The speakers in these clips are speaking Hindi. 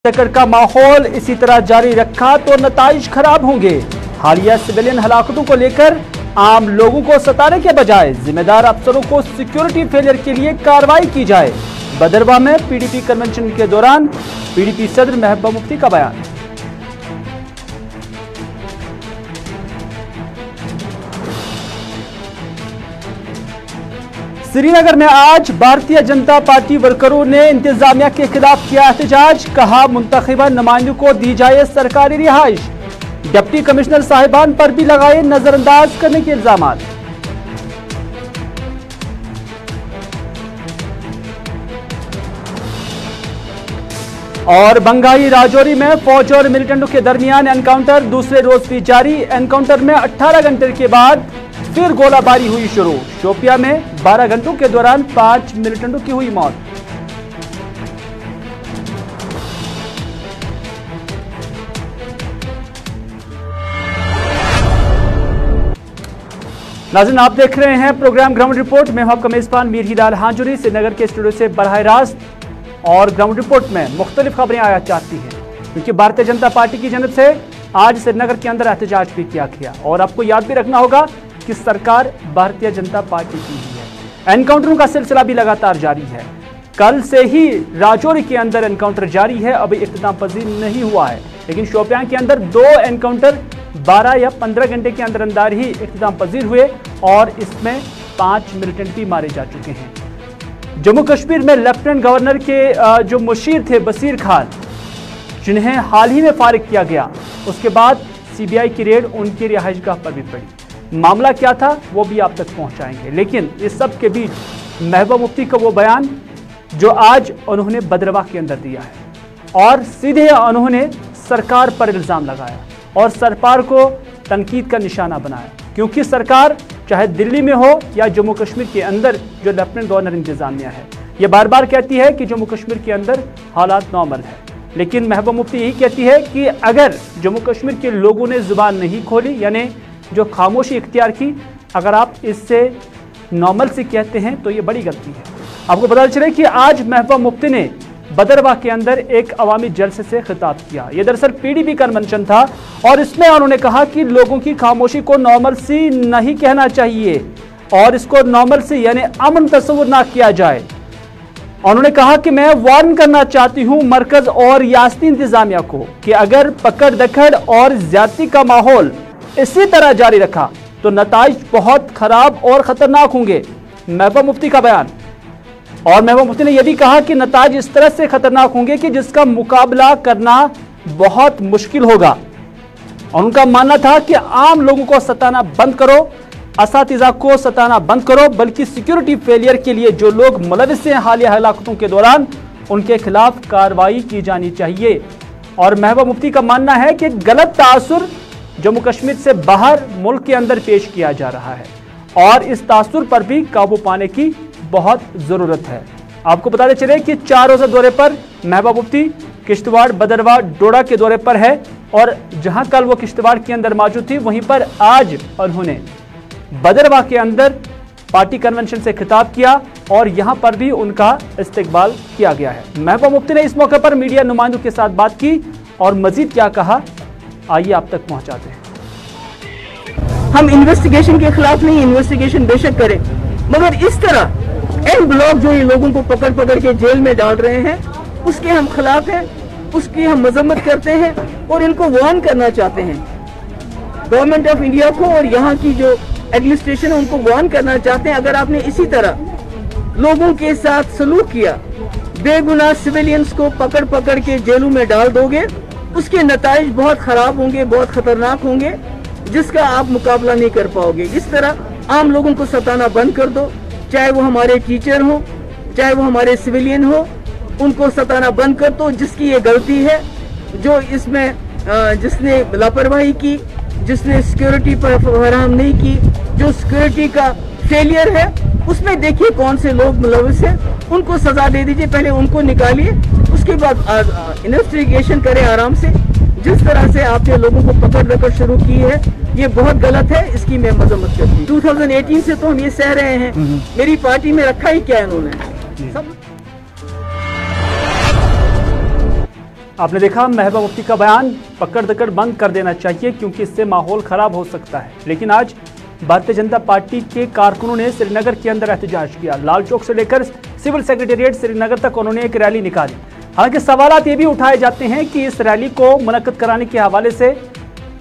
टक्कर का माहौल इसी तरह जारी रखा तो नताइज खराब होंगे। हालिया सिविलियन हलाकतों को लेकर आम लोगों को सताने के बजाय जिम्मेदार अफसरों को सिक्योरिटी फेलियर के लिए कार्रवाई की जाए। बदरवा में पीडीपी कन्वेंशन के दौरान पीडीपी सदर महबूबा मुफ्ती का बयान। श्रीनगर में आज भारतीय जनता पार्टी वर्करों ने इंतजामिया के खिलाफ किया एहतजाज। कहा मुंतखबा नुमाइंदों को दी जाए सरकारी रिहाइश। डिप्टी कमिश्नर साहिबान पर भी लगाए नजरअंदाज करने के इल्जाम। और बंगाई राजौरी में फौज और मिलिटेंटों के दरमियान एनकाउंटर दूसरे रोज भी जारी। एनकाउंटर में 18 घंटे के बाद फिर गोलाबारी हुई शुरू। शोपिया में 12 घंटों के दौरान 5 मिलिटेंटों की हुई मौत। नाज़रीन, आप देख रहे हैं प्रोग्राम ग्राउंड रिपोर्ट। मैं हूं आपका मेजबान मीर हिलाल हांजुरी। श्रीनगर के स्टूडियो से बराह रास्त और ग्राउंड रिपोर्ट में मुख्तलिफ खबरें आया चाहती हैं, क्योंकि भारतीय जनता पार्टी की जानब से आज श्रीनगर के अंदर एहतजाज भी किया गया। और आपको याद भी रखना होगा कि सरकार भारतीय जनता पार्टी की ही है। एनकाउंटरों का सिलसिला भी लगातार जारी है। कल से ही राजौरी के अंदर एनकाउंटर जारी है, अभी इख्तिताम पजीर नहीं हुआ है, लेकिन शोपियां के अंदर 2 एनकाउंटर 12 या 15 घंटे के अंदर अंदर ही इख्तिताम पजीर हुए और इसमें 5 मिलिटेंट भी मारे जा चुके हैं। जम्मू कश्मीर में लेफ्टिनेंट गवर्नर के जो मुशीर थे बसीर खान, जिन्हें हाल ही में फारिग किया गया, उसके बाद सीबीआई की रेड उनकी रिहाइशगाह पर भी पड़ी। मामला क्या था वो भी आप तक पहुंचाएंगे, लेकिन इस सब के बीच महबूबा मुफ्ती का वो बयान जो आज उन्होंने बदरवा के अंदर दिया है और सीधे उन्होंने सरकार पर इल्जाम लगाया और सरकार को तनकीद का निशाना बनाया, क्योंकि सरकार चाहे दिल्ली में हो या जम्मू कश्मीर के अंदर जो लेफ्टिनेंट गवर्नर इंतजामिया है, ये बार बार कहती है कि जम्मू कश्मीर के अंदर हालात नॉर्मल है। लेकिन महबूबा मुफ्ती यही कहती है कि अगर जम्मू कश्मीर के लोगों ने जुबान नहीं खोली, यानी जो खामोशी इख्तियार की, अगर आप इससे नॉर्मल से कहते हैं तो ये बड़ी गलती है। आपको पता चले कि आज महबूबा मुफ्ती ने बदरवा के अंदर एक अवामी जलसे से खिताब किया। यह दरअसल पीडीपी कन्वेंशन था और इसमें उन्होंने कहा कि लोगों की खामोशी को नॉर्मल सी नहीं कहना चाहिए और इसको नॉर्मल से यानी अमन तस्वुर ना किया जाए। उन्होंने कहा कि मैं वार्न करना चाहती हूं मरकज और रियासती इंतजामिया को कि अगर पकड़ दखड़ और ज्यादती का माहौल इसी तरह जारी रखा तो नताइज बहुत खराब और खतरनाक होंगे। महबूबा मुफ्ती का बयान। और महबूबा मुफ्ती ने यह भी कहा कि नताइज इस तरह से खतरनाक होंगे कि जिसका मुकाबला करना बहुत मुश्किल होगा। और उनका मानना था कि आम लोगों को सताना बंद करो, असातिज़ा को सताना बंद करो, बल्कि सिक्योरिटी फेलियर के लिए जो लोग मुलविस हैं हालिया हलाकतों के दौरान, उनके खिलाफ कार्रवाई की जानी चाहिए। और महबूबा मुफ्ती का मानना है कि गलत तासुर जम्मू कश्मीर से बाहर मुल्क के अंदर पेश किया जा रहा है और इस तासुर पर भी काबू पाने की बहुत जरूरत है। आपको बताते चले कि 4 रोज़ा दौरे पर महबूबा मुफ्ती किश्तवाड़, बदरवा, डोडा के दौरे पर है और जहां कल वो किश्तवाड़ के अंदर मौजूद थी, वहीं पर आज उन्होंने बदरवा के अंदर पार्टी कन्वेंशन से खिताब किया और यहां पर भी उनका इस्तकबाल किया गया है। महबूबा मुफ्ती ने इस मौके पर मीडिया नुमाइंदों के साथ बात की और मजीद क्या कहा, आइए आप तक पहुंचाते हैं। हम इन्वेस्टिगेशन के खिलाफ नहीं, इन्वेस्टिगेशन बेशक करें, मगर इस तरह एन ब्लॉक जो ये लोगों को पकड़ पकड़ के जेल में डाल रहे हैं, उसके हम खिलाफ हैं, उसकी हम मजम्मत करते हैं और इनको वार्न करना चाहते हैं। गवर्नमेंट ऑफ इंडिया को और यहाँ की जो एडमिनिस्ट्रेशन है उनको वार्न करना चाहते हैं, अगर आपने इसी तरह लोगों के साथ सलूक किया, बेगुनाह सिविलियंस को पकड़ पकड़ के जेलों में डाल दोगे, उसके नताइज बहुत खराब होंगे, बहुत खतरनाक होंगे, जिसका आप मुकाबला नहीं कर पाओगे। इस तरह आम लोगों को सताना बंद कर दो, चाहे वो हमारे टीचर हो, चाहे वो हमारे सिविलियन हो, उनको सताना बंद कर दो। जिसकी ये गलती है, जो इसमें जिसने लापरवाही की, जिसने सिक्योरिटी पर फराहम नहीं की, जो सिक्योरिटी का फेलियर है, उसमें देखिए कौन से लोग मुलविस हैं, उनको सजा दे दीजिए, पहले उनको निकालिए, उसके बाद इन्वेस्टिगेशन करें आराम से। जिस तरह से आपने लोगों को पकड़ रखकर शुरू की है, ये बहुत गलत है, इसकी मैं मजम्मत करती हूँ। 2018 से तो हम ये सह रहे हैं, मेरी पार्टी में रखा ही क्या है इन्होंने सब। आपने देखा महबूबा मुफ्ती का बयान पकड़ दकड़ बंद कर देना चाहिए क्योंकि इससे माहौल खराब हो सकता है। लेकिन आज भारतीय जनता पार्टी के कारकुनों ने श्रीनगर के अंदर एहतजाज किया। लाल चौक से लेकर सिविल सेक्रेटेरिएट श्रीनगर तक उन्होंने एक रैली निकाली। हालांकि सवालात ये भी उठाए जाते हैं कि इस रैली को मुनक्कद कराने के हवाले से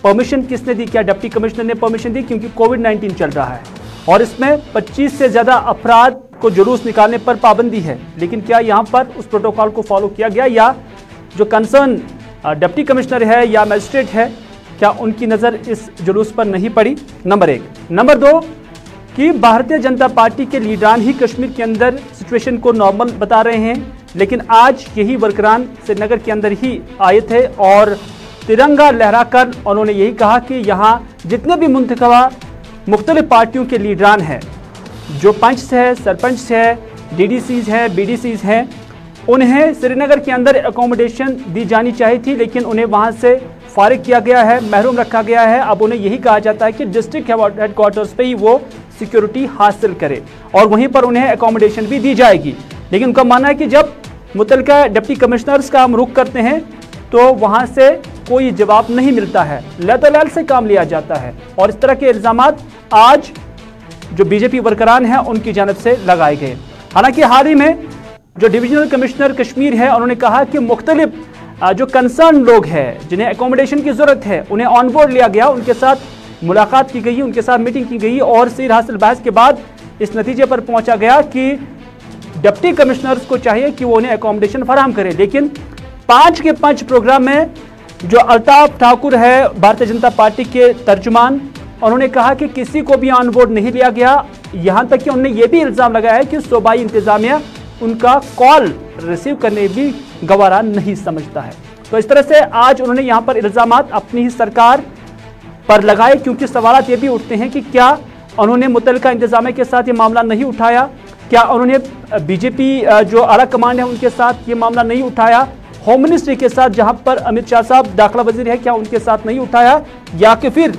परमिशन किसने दी, क्या डिप्टी कमिश्नर ने परमिशन दी, क्योंकि कोविड-19 चल रहा है और इसमें 25 से ज्यादा अफराद को जुलूस निकालने पर पाबंदी है। लेकिन क्या यहाँ पर उस प्रोटोकॉल को फॉलो किया गया या जो कंसर्न डिप्टी कमिश्नर है या मजिस्ट्रेट है, क्या उनकी नज़र इस जुलूस पर नहीं पड़ी? नंबर 1। नंबर 2 कि भारतीय जनता पार्टी के लीडरान ही कश्मीर के अंदर सिचुएशन को नॉर्मल बता रहे हैं, लेकिन आज यही वर्करान श्रीनगर के अंदर ही आए थे और तिरंगा लहराकर उन्होंने यही कहा कि यहाँ जितने भी मुंतखबा मुख्तलिफ पार्टियों के लीडरान हैं, जो पंच है, सरपंच है, डीडीसीज हैं, बीडीसीज हैं, उन्हें श्रीनगर के अंदर एकोमोडेशन दी जानी चाहिए थी, लेकिन उन्हें वहां से फारिग किया गया है, महरूम रखा गया है। अब उन्हें यही कहा जाता है कि डिस्ट्रिक्ट हेडक्वार्टर्स पे ही वो सिक्योरिटी हासिल करे और वहीं पर उन्हें एकोमोडेशन भी दी जाएगी। लेकिन उनका मानना है कि जब मुतल्लिका डिप्टी कमिश्नर्स का हम रुख करते हैं तो वहां से कोई जवाब नहीं मिलता है, लैतोलैल से काम लिया जाता है और इस तरह के इल्जामात आज जो बीजेपी वर्करान हैं उनकी जानब से लगाए गए। हालांकि हाल ही में जो डिविजनल कमिश्नर कश्मीर है उन्होंने कहा कि मुख्तलिफ जो कंसर्न लोग हैं जिन्हें एकोमोडेशन की जरूरत है उन्हें ऑन बोर्ड लिया गया, उनके साथ मुलाकात की गई, उनके साथ मीटिंग की गई और सिर हासिल बहस के बाद इस नतीजे पर पहुंचा गया कि डिप्टी कमिश्नर्स को चाहिए कि वो उन्हें एकोमोडेशन फराहम करें। लेकिन 5 के 5 प्रोग्राम में जो अल्ताफ ठाकुर है भारतीय जनता पार्टी के तर्जुमान, उन्होंने कहा कि किसी को भी ऑन बोर्ड नहीं लिया गया। यहां तक कि उन्होंने ये भी इल्जाम लगाया है कि सूबाई इंतजामिया उनका कॉल रिसीव करने भी गवारा नहीं समझता है। तो इस तरह से आज उन्होंने यहां पर इल्जामात अपनी ही सरकार पर लगाए, क्योंकि सवालात ये भी उठते हैं कि क्या उन्होंने मुतल्लिका इंतजामिया के साथ ये मामला नहीं उठाया, क्या उन्होंने बीजेपी जो आला कमांड है उनके साथ ये मामला नहीं उठाया, होम मिनिस्ट्री के साथ जहां पर अमित शाह साहब दाखिला वजीर है क्या उनके साथ नहीं उठाया, या कि फिर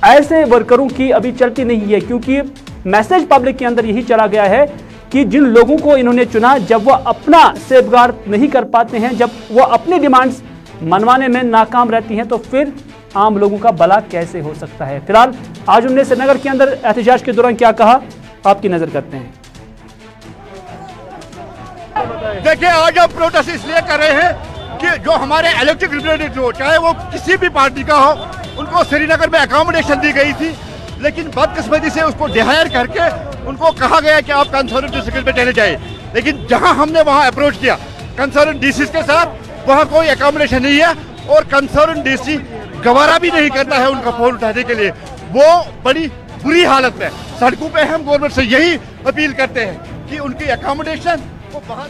ऐसे वर्करों की अभी चलती नहीं है। क्योंकि मैसेज पब्लिक के अंदर यही चला गया है कि जिन लोगों को इन्होंने चुना, जब वो अपना सेफगार्ड नहीं कर पाते हैं, जब वो अपनी डिमांड्स मनवाने में नाकाम रहती हैं, तो फिर आम लोगों का भला कैसे हो सकता है। फिलहाल आज उन्होंने श्रीनगर के अंदर एहतजाज के दौरान क्या कहा, आपकी नजर करते हैं। देखिए, आज हम प्रोटेस्ट इसलिए कर रहे हैं कि जो हमारे इलेक्टेड रिप्रेजेंटेटिव हो, चाहे वो किसी भी पार्टी का हो, उनको श्रीनगर में अकोमोडेशन दी गई थी, लेकिन बदकिस्मती से उसको डिहायर करके उनको कहा गया कि आप कंसर्न डिस्ट्रिक्ट में चले जाए। लेकिन जहां हमने वहां अप्रोच किया कंसर्न डीसी के साथ, वहां कोई अकोमोडेशन नहीं है और कंसर्न डीसी गवारा भी नहीं करता है उनका फोन उठाने के लिए। वो बड़ी बुरी हालत में सड़कों पे हम गवर्नमेंट से यही अपील करते हैं कि उनकी अकोमोडेशन को बाहर।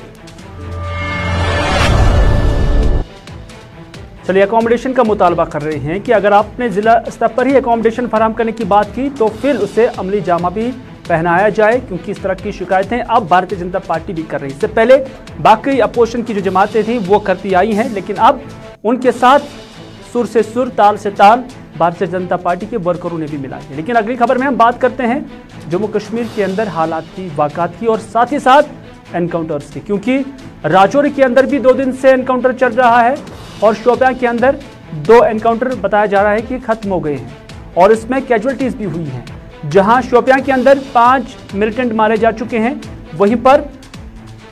चलिए, अकोमोडेशन का मुतालबा कर रहे हैं कि अगर आपने जिला स्तर पर ही अकोमोडेशन फराहम करने की बात की तो फिर उसे अमली जामा भी पहनाया जाए, क्योंकि इस तरह की शिकायतें अब भारतीय जनता पार्टी भी कर रही है। इससे पहले बाकी अपोजिशन की जो जमातें थी वो करती आई हैं, लेकिन अब उनके साथ सुर से सुर, ताल से ताल भारतीय जनता पार्टी के वर्करों ने भी मिला है। लेकिन अगली खबर में हम बात करते हैं जम्मू कश्मीर के अंदर हालात की, वाक़ात की और साथ ही साथ एनकाउंटर्स की, क्योंकि राजौरी के अंदर भी 2 दिन से एनकाउंटर चल रहा है और शोपियां के अंदर 2 एनकाउंटर बताया जा रहा है कि खत्म हो गए हैं और इसमें कैजुअल्टीज भी हुई हैं। जहां शोपियां के अंदर 5 मिलिटेंट मारे जा चुके हैं, वहीं पर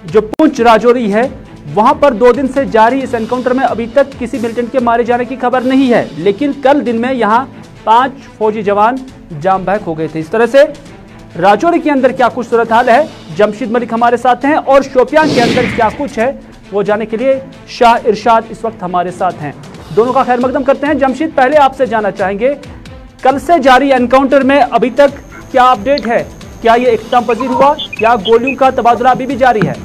जो पुंछ राजौरी है वहां पर 2 दिन से जारी इस एनकाउंटर में अभी तक किसी मिलिटेंट के मारे जाने की खबर नहीं है। लेकिन कल दिन में यहां 5 फौजी जवान जाम बहक हो गए थे। इस तरह से राजौरी के अंदर क्या कुछ सूरत हाल है, जमशीद मलिक हमारे साथ हैं और शोपियां के अंदर क्या कुछ है वो जानने के लिए शाह इरशाद इस वक्त हमारे साथ हैं। दोनों का खैर मकदम करते हैं। जमशीद, पहले आपसे जानना चाहेंगे, कल से जारी एनकाउंटर में अभी तक क्या अपडेट है, क्या ये इख्तिताम पजीर हुआ या गोलियों का तबादला अभी भी जारी है?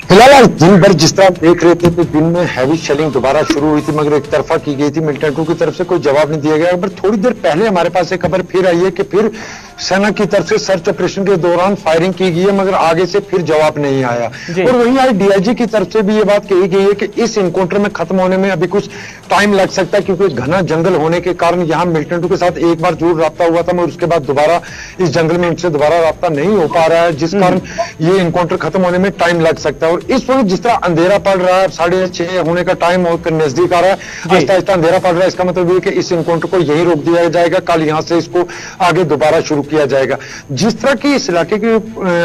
फिलहाल दिन भर जिस तरह देख रहे थे तो दिन में हैवी शेलिंग दोबारा शुरू हुई थी, मगर एक तरफा की गई थी, मिलिटेंटों की तरफ से कोई जवाब नहीं दिया गया। पर थोड़ी देर पहले हमारे पास एक खबर फिर आई है कि फिर सेना की तरफ से सर्च ऑपरेशन के दौरान फायरिंग की गई है, मगर आगे से फिर जवाब नहीं आया। और वहीं आज डीआईजी की तरफ से भी ये बात कही गई है कि इस इनकाउंटर में खत्म होने में अभी कुछ टाइम लग सकता है, क्योंकि घना जंगल होने के कारण यहाँ मिलिटेंटों के साथ एक बार जरूर राब्ता हुआ था, मगर उसके बाद दोबारा इस जंगल में उनसे दोबारा राब्ता नहीं हो पा रहा है, जिस कारण ये इनकाउंटर खत्म होने में टाइम लग सकता है। और इस वक्त जिस तरह अंधेरा पड़ रहा है, 6:30 होने का टाइम होकर नजदीक आ रहा है, आहिस्ता आहिस्ता अंधेरा पड़ रहा है, इसका मतलब ये कि इस इनकाउंटर को यहीं रोक दिया जाएगा, कल यहां से इसको आगे दोबारा शुरू किया जाएगा। जिस तरह की इस इलाके की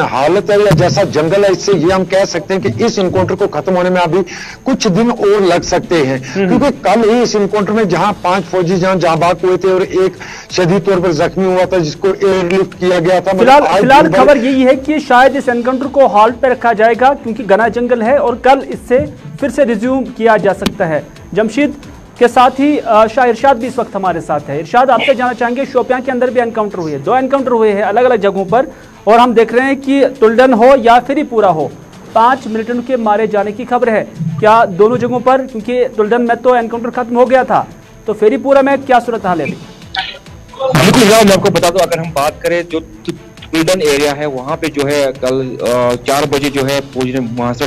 हालत है या जैसा जंगल है, इससे ये हम कह सकते हैं कि इस इनकाउंटर को खत्म होने में अभी कुछ दिन और लग सकते हैं, क्योंकि कल ही इस इनकाउंटर में जहां 5 फौजी जहां बाग हुए थे और एक शदीद तौर पर जख्मी हुआ था जिसको एयरलिफ्ट किया गया था। फिलहाल खबर यही है कि शायद इस एनकाउंटर को हॉल्ट पे रखा जाएगा, क्योंकि घना जंगल है और कल इससे फिर से रिज्यूम किया जा सकता है। जमशीद के साथ ही शाह इरशाद भी इस वक्त हमारे साथ है। इरशाद, आपसे जानना चाहेंगे, शोपियां के अंदर भी एनकाउंटर हुए, 2 एनकाउंटर हुए हैं अलग अलग जगहों पर, और हम देख रहे हैं कि तुल्डन हो या फिर ही पूरा हो, 5 मिलिटेंट के मारे जाने की खबर है। क्या दोनों जगहों पर, क्योंकि तुल्डन में तो एनकाउंटर खत्म हो गया था, तो फेरीपुरा में क्या सूरत हाल है? बिल्कुल यार, मैं आपको बता दूं, अगर हम बात करें जो तुल्डन एरिया है वहाँ पे जो है कल 4 बजे जो है फौज ने वहां से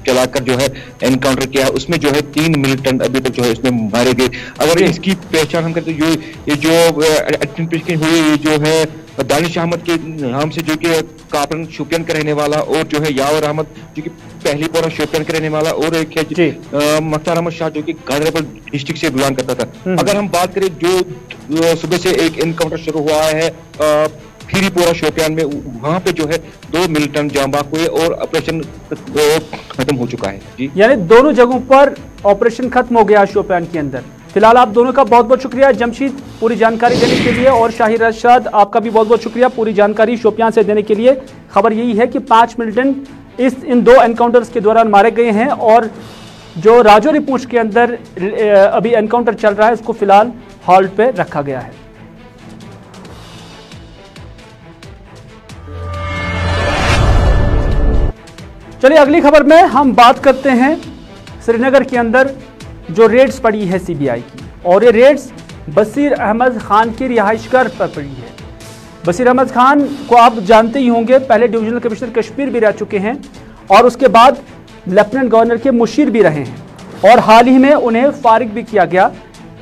चलाकर जो है एनकाउंटर किया, उसमें जो है 3 मिलिटेंट अभी तक जो है उसमें मारे गए। अगर इसकी पहचान हम करते ये जो हुई, ये जो है दानिश अहमद के नाम से, जो कि कापन शोपियान का रहने वाला, और जो है यावर अहमद जो कि पहली पोरा शोपियान का रहने वाला, और एक है मख्तार अहमद शाह जो कि गाजियाबाद डिस्ट्रिक्ट से बिलोंग करता था। अगर हम बात करें जो सुबह से एक एनकाउंटर शुरू हुआ है खीरीपोरा शोपियान में, वहां पे जो है 2 मिलिटेंट जांबाक हुए और ऑपरेशन खत्म हो चुका है जी। यानी दोनों जगहों पर ऑपरेशन खत्म हो गया शोपियान के अंदर। फिलहाल आप दोनों का बहुत बहुत शुक्रिया जमशीद पूरी जानकारी देने के लिए, और शाह इरशाद आपका भी बहुत बहुत शुक्रिया पूरी जानकारी शोपियान से देने के लिए। खबर यही है कि 5 मिलिटेंट इन 2 एनकाउंटर्स के दौरान मारे गए हैं, और जो राजौरी पूंछ के अंदर अभी एनकाउंटर चल रहा है उसको फिलहाल हॉल्ट पे रखा गया है। चलिए अगली खबर में हम बात करते हैं श्रीनगर के अंदर जो रेड्स पड़ी है सीबीआई की, और ये रेड्स बसीर अहमद खान की रिहाइशगाह पर पड़ी है। बसीर अहमद खान को आप जानते ही होंगे, पहले डिविजनल कमिश्नर कश्मीर भी रह चुके हैं और उसके बाद लेफ्टिनेंट गवर्नर के मुशीर भी रहे हैं, और हाल ही में उन्हें फारिग भी किया गया।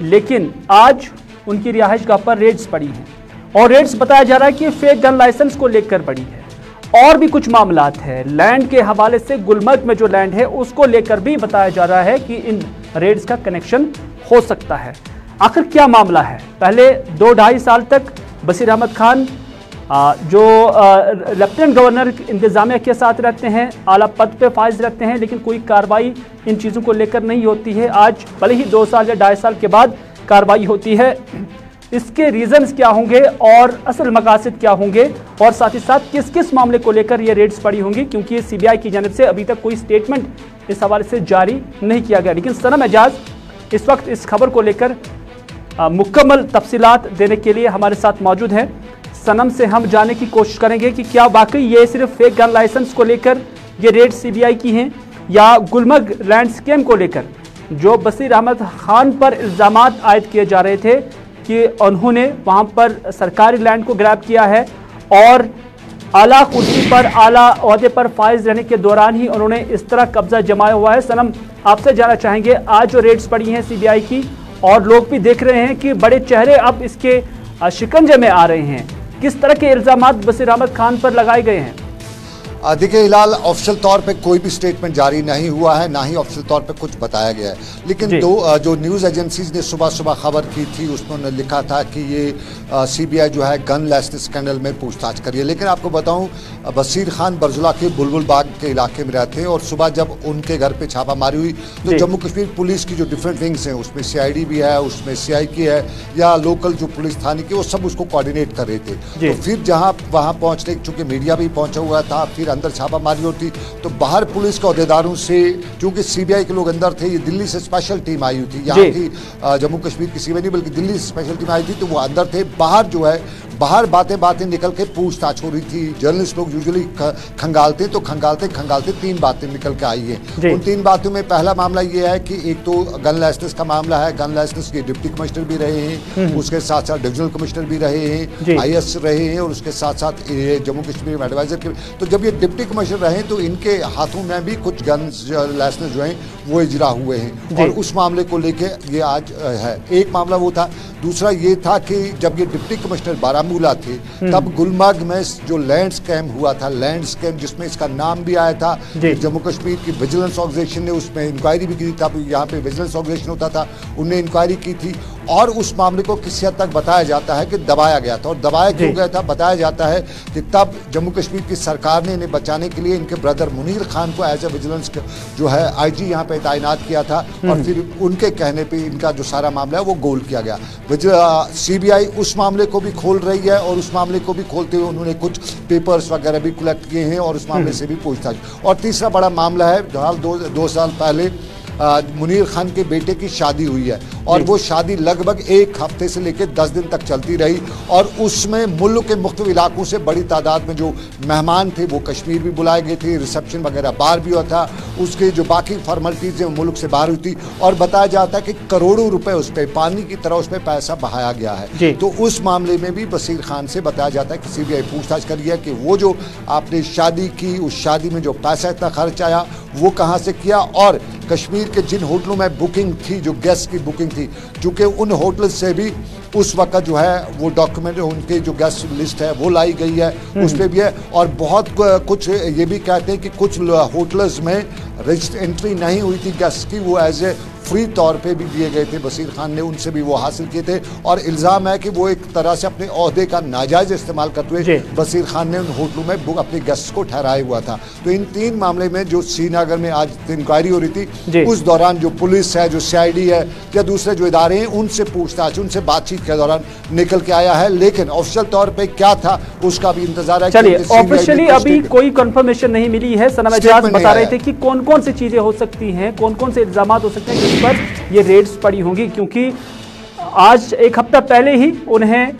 लेकिन आज उनकी रिहाइशगाह पर रेड्स पड़ी हैं, और रेड्स बताया जा रहा है कि फेक गन लाइसेंस को लेकर पड़ी है, और भी कुछ मामलात है। लैंड के हवाले से गुलमर्ग में जो लैंड है उसको लेकर भी बताया जा रहा है कि इन रेड्स का कनेक्शन हो सकता है। आखिर क्या मामला है? पहले 2-2.5 साल तक बसीर अहमद खान जो लेफ्टिनेंट गवर्नर इंतजामिया के साथ रहते हैं, आला पद पे फाइज रहते हैं, लेकिन कोई कार्रवाई इन चीज़ों को लेकर नहीं होती है। आज भले ही 2 साल या 2.5 साल के बाद कार्रवाई होती है। इसके रीजंस क्या होंगे और असल मकासद क्या होंगे, और साथ ही साथ किस किस मामले को लेकर ये रेड्स पड़ी होंगी, क्योंकि सीबीआई की जानिब से अभी तक कोई स्टेटमेंट इस हवाले से जारी नहीं किया गया। लेकिन सनम एजाज इस वक्त इस खबर को लेकर मुकम्मल तफसीलात देने के लिए हमारे साथ मौजूद हैं। सनम से हम जानने की कोशिश करेंगे कि क्या वाकई ये सिर्फ फेक गन लाइसेंस को लेकर ये रेड सीबीआई की हैं, या गुलमर्ग लैंड स्कैम को लेकर जो बसीर अहमद खान पर इल्ज़ामात आयद किए जा रहे थे कि उन्होंने वहां पर सरकारी लैंड को ग्रैब किया है, और आला कुर्सी पर, आला ओहदे पर फाइज रहने के दौरान ही उन्होंने इस तरह कब्जा जमाया हुआ है। सनम, आपसे जानना चाहेंगे, आज जो रेड्स पड़ी हैं सीबीआई की, और लोग भी देख रहे हैं कि बड़े चेहरे अब इसके शिकंजे में आ रहे हैं, किस तरह के इल्जामात बसीर अहमद खान पर लगाए गए हैं? देखिए हिलाल, ऑफिशियल तौर पे कोई भी स्टेटमेंट जारी नहीं हुआ है, ना ही ऑफिशियल तौर पे कुछ बताया गया है। लेकिन जो न्यूज़ एजेंसीज ने सुबह सुबह खबर की थी उसमें उन्होंने लिखा था कि ये सीबीआई जो है गन लाइसेंस स्कैंडल में पूछताछ करी है। लेकिन आपको बताऊं, बसीर खान बरजुला के बुलबुल बाग के इलाके में रहते हैं, और सुबह जब उनके घर पे छापामारी हुई तो जम्मू कश्मीर पुलिस की जो डिफरेंट विंग्स हैं, उसमें CID भी है, उसमें CI की है, या लोकल जो पुलिस थाने की, वो सब उसको कोऑर्डिनेट कर रहे थे। तो फिर जहाँ वहाँ पहुँचने, चूँकि मीडिया भी पहुँचा हुआ था, फिर अंदर छापामारी होती तो बाहर पुलिस के अहदेदारों से, क्योंकि सीबीआई के लोग अंदर थे, ये दिल्ली से स्पेशल टीम आई हुई थी, यहाँ की जम्मू कश्मीर की सीबीआई नहीं बल्कि दिल्ली से स्पेशल टीम आई थी, तो वो अंदर थे। बाहर जो है बाहर बातें निकल के पूछताछ हो रही थी। जर्नलिस्ट लोग यूजुअली खंगालते तो खंगालते 3 बातें निकल के आई है। उन 3 बातों में पहला मामला ये है कि एक तो गन लाइसेंस का मामला है। गन लाइसेंस के डिप्टी कमिश्नर भी रहे हैं, उसके साथ साथ डिविजनल कमिश्नर भी रहे हैं, IAS रहे हैं, और उसके साथ साथ जम्मू कश्मीर में एडवाइजर के। तो जब ये डिप्टी कमिश्नर रहे तो इनके हाथों में भी कुछ गन लाइसेंस जो है वो इजरा हुए हैं, और उस मामले को लेके ये आज है। एक मामला वो था। दूसरा ये था कि जब ये डिप्टी कमिश्नर बारामूला थे तब गुलमर्ग में जो लैंड स्कैम हुआ था, लैंड स्कैम जिसमें इसका नाम भी आया था, जम्मू कश्मीर की विजिलेंस ऑर्गेनाइजेशन ने उसमें इंक्वायरी भी की थी। तब यहाँ पे विजिलेंस ऑर्गेनाइजेशन होता था, उनने इंक्वायरी की थी, और उस मामले को किसी हद तक बताया जाता है कि दबाया गया था। और दबाया क्यों गया था? बताया जाता है कि तब जम्मू कश्मीर की सरकार ने इन्हें बचाने के लिए इनके ब्रदर मुनीर खान को एज ए विजिलेंस जो है IG यहाँ पे तैनात किया था, और फिर उनके कहने पे इनका जो सारा मामला है वो गोल किया गया। CBI उस मामले को भी खोल रही है, और उस मामले को भी खोलते हुए उन्होंने कुछ पेपर्स वगैरह भी कलेक्ट किए हैं, और उस मामले से भी पूछताछ। और तीसरा बड़ा मामला है, दो साल पहले मुनीर खान के बेटे की शादी हुई है, और वो शादी लगभग 1 हफ्ते से लेकर 10 दिन तक चलती रही, और उसमें मुल्क के मुख्तलिफ इलाकों से बड़ी तादाद में जो मेहमान थे वो कश्मीर भी बुलाए गए थे, रिसेप्शन वगैरह बाहर भी हुआ था, उसके जो बाकी फॉर्मेलिटीज़ हैं वो मुल्क से बाहर हुई थी, और बताया जाता है कि करोड़ों रुपए उस पर पानी की तरह उस पर पैसा बहाया गया है। तो उस मामले में भी बशीर खान से बताया जाता है कि CBI पूछताछ करी है कि वो जो आपने शादी की, उस शादी में जो पैसा इतना खर्च आया वो कहाँ से किया, और कश्मीर के जिन होटलों में बुकिंग थी, जो गेस्ट की बुकिंग थी, चूँकि उन होटल से भी उस वक्त जो है वो डॉक्यूमेंट उनके जो गेस्ट लिस्ट है वो लाई गई है, उस पर भी है। और बहुत कुछ ये भी कहते हैं कि कुछ होटल्स में रजिस्टर एंट्री नहीं हुई थी गेस्ट की, वो एज ए फ्री तौर पे भी दिए गए थे। बशीर खान ने उनसे भी वो हासिल किए थे, और इल्ज़ाम है कि वो एक तरह से अपने ओहदे का नाजायज इस्तेमाल करते हुए बशीर खान ने उन होटलों में अपने गेस्ट को ठहराया हुआ था। तो इन 3 मामले में जो श्रीनगर में आज इंक्वायरी हो रही थी, उस दौरान जो पुलिस है, जो CID है, या दूसरे जो इदारे हैं, उनसे पूछताछ, उनसे बातचीत के दौरान निकल के आया है। लेकिन ऑफिशियल तौर पर क्या था उसका भी इंतजार है। चलिए, ऑफिशियली अभी कोई कंफर्मेशन नहीं मिली है। सनम एजाज बता रहे थे कि कौन कौन सी चीजें हो सकती हैं, कौन कौन से इल्जाम हो सकते हैं जिस पर ये रेड्स पड़ी होंगी, क्योंकि आज 1 हफ्ता पहले ही उन्हें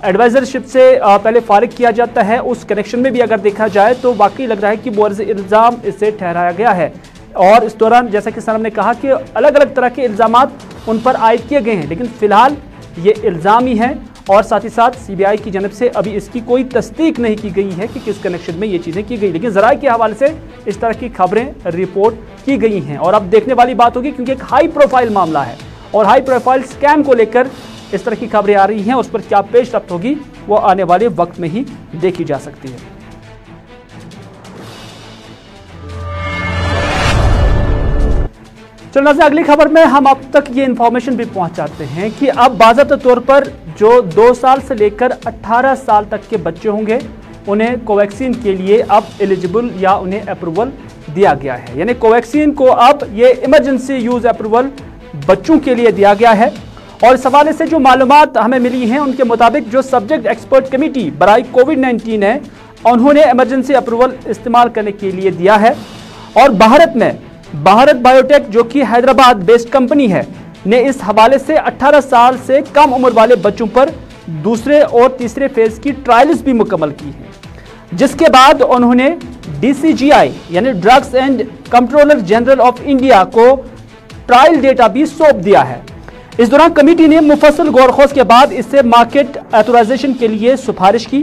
एडवाइजरशिप से पहले फारिग किया जाता है। उस कनेक्शन में भी अगर देखा जाए तो वाकई लग रहा है कि मुअर्रज़ इल्ज़ाम इससे ठहराया गया है, और इस दौरान जैसा कि सनम ने कहा कि अलग अलग तरह के इल्ज़ामात उन पर आयद किए गए हैं, लेकिन फिलहाल ये इल्ज़ाम ही है, और साथ ही साथ CBI की जानब से अभी इसकी कोई तस्दीक नहीं की गई है कि किस कनेक्शन में ये चीज़ें की गई, लेकिन ज़राए के हवाले से इस तरह की खबरें रिपोर्ट की गई हैं। और अब देखने वाली बात होगी, क्योंकि एक हाई प्रोफाइल मामला है, और हाई प्रोफाइल स्कैम को लेकर इस तरह की खबरें आ रही हैं, उस पर क्या पेश रफ्त होगी वो आने वाले वक्त में ही देखी जा सकती है। चलना से अगली खबर में हम अब तक ये इंफॉर्मेशन भी पहुंचाते हैं कि अब बाज़ाब्ता तौर पर जो 2 साल से लेकर 18 साल तक के बच्चे होंगे उन्हें कोवैक्सीन के लिए अब एलिजिबल या उन्हें अप्रूवल दिया गया है। यानी कोवैक्सीन को अब ये इमरजेंसी यूज अप्रूवल बच्चों के लिए दिया गया है। और इस हवाले से जो मालूमात हमें मिली हैं उनके मुताबिक जो सब्जेक्ट एक्सपर्ट कमेटी बराई कोविड-19 है उन्होंने इमरजेंसी अप्रूवल इस्तेमाल करने के लिए दिया है। और भारत बायोटेक जो कि हैदराबाद बेस्ड कंपनी है ने इस हवाले से 18 साल से कम उम्र वाले बच्चों पर दूसरे और तीसरे फेज की ट्रायल्स भी मुकम्मल की है, जिसके बाद उन्होंने DCGI यानी drugs and controller general of India को ट्रायल डेटा भी सौंप दिया है। इस दौरान कमेटी ने मुफस्सल गौर-खोज के बाद इसे मार्केट ऑथराइजेशन के लिए सिफारिश की,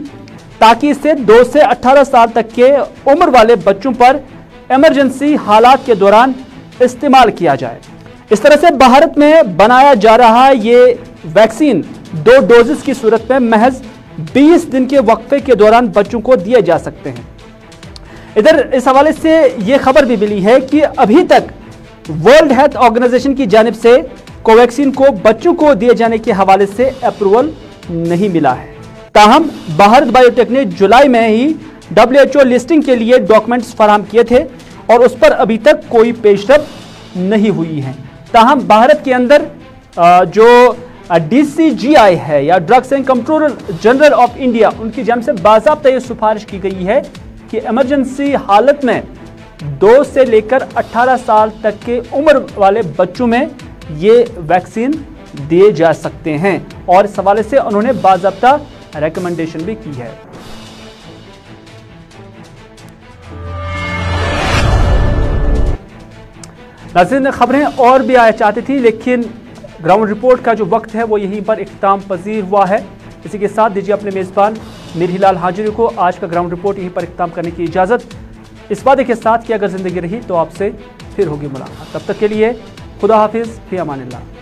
ताकि इसे 2 से 18 साल तक के उम्र वाले बच्चों पर इमरजेंसी हालात के दौरान इस्तेमाल किया जाए। इस तरह से भारत में बनाया जा रहा ये वैक्सीन 2 डोजेस की सूरत में महज 20 दिन के वक्फे के दौरान बच्चों को दिए जा सकते हैं। इधर इस हवाले से ये खबर भी मिली है कि अभी तक वर्ल्ड हेल्थ ऑर्गेनाइजेशन की जानिब से कोवैक्सीन को बच्चों को दिए जाने के हवाले से अप्रूवल नहीं मिला है। ताहम भारत बायोटेक ने जुलाई में ही WHO लिस्टिंग के लिए डॉक्यूमेंट्स फराहम किए थे और उस पर अभी तक कोई पेशरफ नहीं हुई है। ताहम भारत के अंदर जो DCGI है या drugs and controller general of India उनकी जानिब से बाज़ाब्ता ये सिफारिश की गई है कि इमरजेंसी हालत में 2 से लेकर 18 साल तक के उम्र वाले बच्चों में ये वैक्सीन दिए जा सकते हैं और इस हवाले से उन्होंने बाज़ाब्ता रिकमेंडेशन भी की है। नाज़रीन, खबरें और भी आया चाहती थी लेकिन ग्राउंड रिपोर्ट का जो वक्त है वो यहीं पर इख्तिताम पजीर हुआ है। इसी के साथ दीजिए अपने मेज़बान मीर हिलाल हाजिरी को आज का ग्राउंड रिपोर्ट यहीं पर इख्तिताम करने की इजाज़त, इस वादे के साथ कि अगर ज़िंदगी रही तो आपसे फिर होगी मुलाकात। तब तक के लिए खुदा हाफिज़, फी अमानिल्लाह।